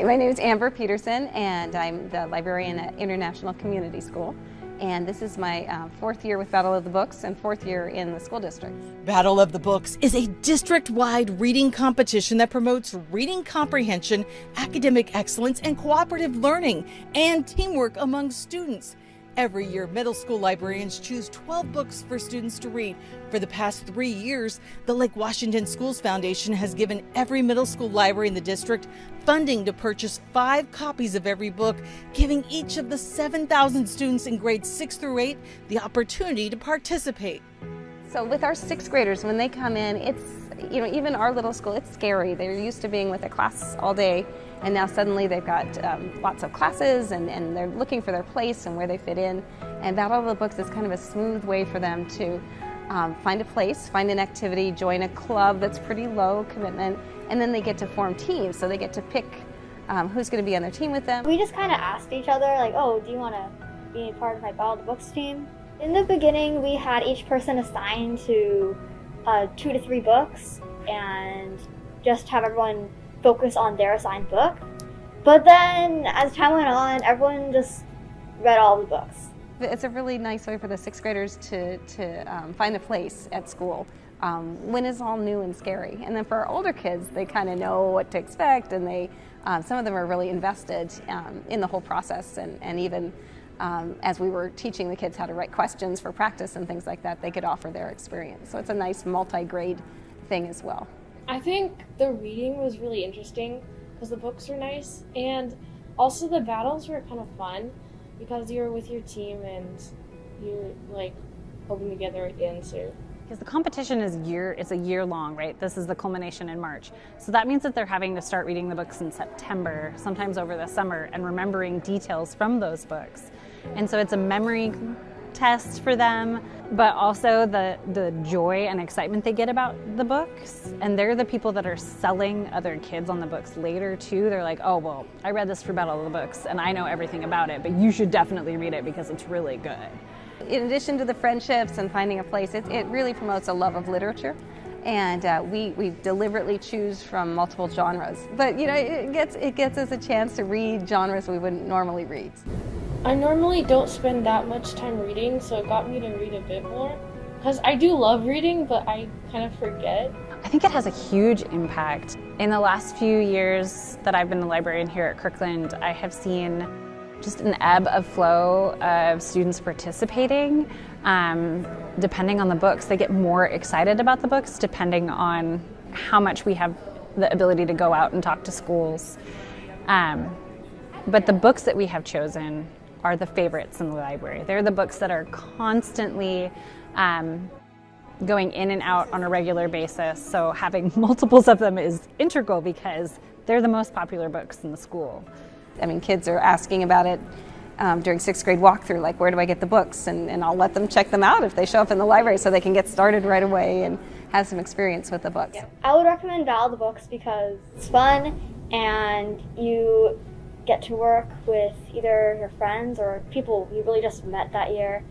My name is Amber Peterson, and I'm the librarian at International Community School. And this is my fourth year with Battle of the Books and fourth year in the school district. Battle of the Books is a district-wide reading competition that promotes reading comprehension, academic excellence, and cooperative learning and teamwork among students. Every year, middle school librarians choose 12 books for students to read. For the past 3 years, the Lake Washington Schools Foundation has given every middle school library in the district funding to purchase 5 copies of every book, giving each of the 7,000 students in grades 6 through 8 the opportunity to participate. So with our 6th graders, when they come in, it's, even our little school, it's scary. They're used to being with a class all day, and now suddenly they've got lots of classes and they're looking for their place and where they fit in. And Battle of the Books is kind of a smooth way for them to find a place, find an activity, join a club that's pretty low commitment, and then they get to form teams. So they get to pick who's going to be on their team with them. We just kind of asked each other, like, oh, do you want to be part of my Battle of the Books team? In the beginning, we had each person assigned to 2 to 3 books and just have everyone focus on their assigned book. But then, as time went on, everyone just read all the books. It's a really nice way for the 6th graders to find a place at school when it's all new and scary. And then for our older kids, they kind of know what to expect, and they some of them are really invested in the whole process, and even as we were teaching the kids how to write questions for practice and things like that, they could offer their experience. So it's a nice multi-grade thing as well. I think the reading was really interesting because the books were nice, and also the battles were kind of fun because you were with your team and you're like hoping to get the right answer. Because the competition it's a year long, right? This is the culmination in March. So that means that they're having to start reading the books in September, sometimes over the summer, and remembering details from those books. And so it's a memory test for them, but also the joy and excitement they get about the books. And they're the people that are selling other kids on the books later too. They're like, oh, well, I read this for Battle of the Books and I know everything about it, but you should definitely read it because it's really good. In addition to the friendships and finding a place, it really promotes a love of literature. And we deliberately choose from multiple genres. But it gets us a chance to read genres we wouldn't normally read. I normally don't spend that much time reading, so it got me to read a bit more. Because I do love reading, but I kind of forget. I think it has a huge impact. In the last few years that I've been the librarian here at Kirkland, I have seen just an ebb of flow of students participating. Depending on the books, they get more excited about the books depending on how much we have the ability to go out and talk to schools. But the books that we have chosen are the favorites in the library. They're the books that are constantly going in and out on a regular basis. So having multiples of them is integral because they're the most popular books in the school. I mean, kids are asking about it during 6th grade walkthrough, like, where do I get the books? And I'll let them check them out if they show up in the library so they can get started right away and have some experience with the books. Yeah. I would recommend Battle of the Books because it's fun and you get to work with either your friends or people you really just met that year,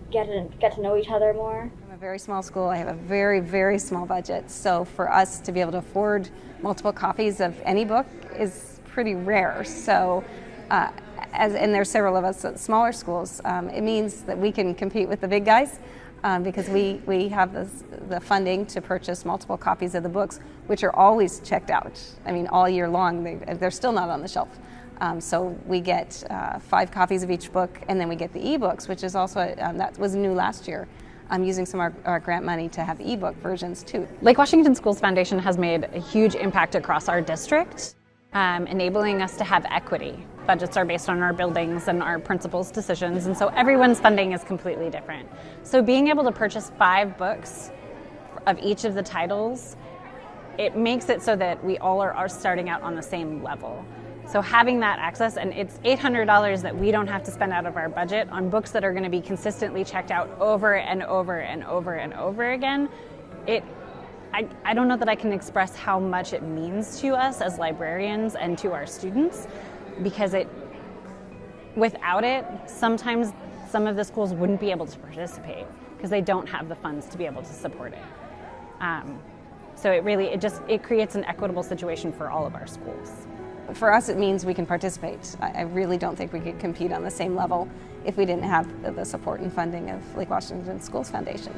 get to know each other more. I'm a very small school. I have a very, very small budget. So for us to be able to afford multiple copies of any book is pretty rare. So and there's several of us at smaller schools, it means that we can compete with the big guys because we have the funding to purchase multiple copies of the books, which are always checked out. I mean, all year long, they're still not on the shelf. So we get 5 copies of each book, and then we get the ebooks, which is also, that was new last year. I'm using some of our grant money to have ebook versions too. Lake Washington Schools Foundation has made a huge impact across our district, enabling us to have equity. Budgets are based on our buildings and our principals' decisions, and so everyone's funding is completely different. So being able to purchase 5 books of each of the titles, it makes it so that we all are starting out on the same level. So having that access, and it's $800 that we don't have to spend out of our budget on books that are going to be consistently checked out over and over and over and over again, I don't know that I can express how much it means to us as librarians and to our students, because without it, sometimes some of the schools wouldn't be able to participate because they don't have the funds to be able to support it. So it creates an equitable situation for all of our schools. For us, it means we can participate. I really don't think we could compete on the same level if we didn't have the support and funding of Lake Washington Schools Foundation.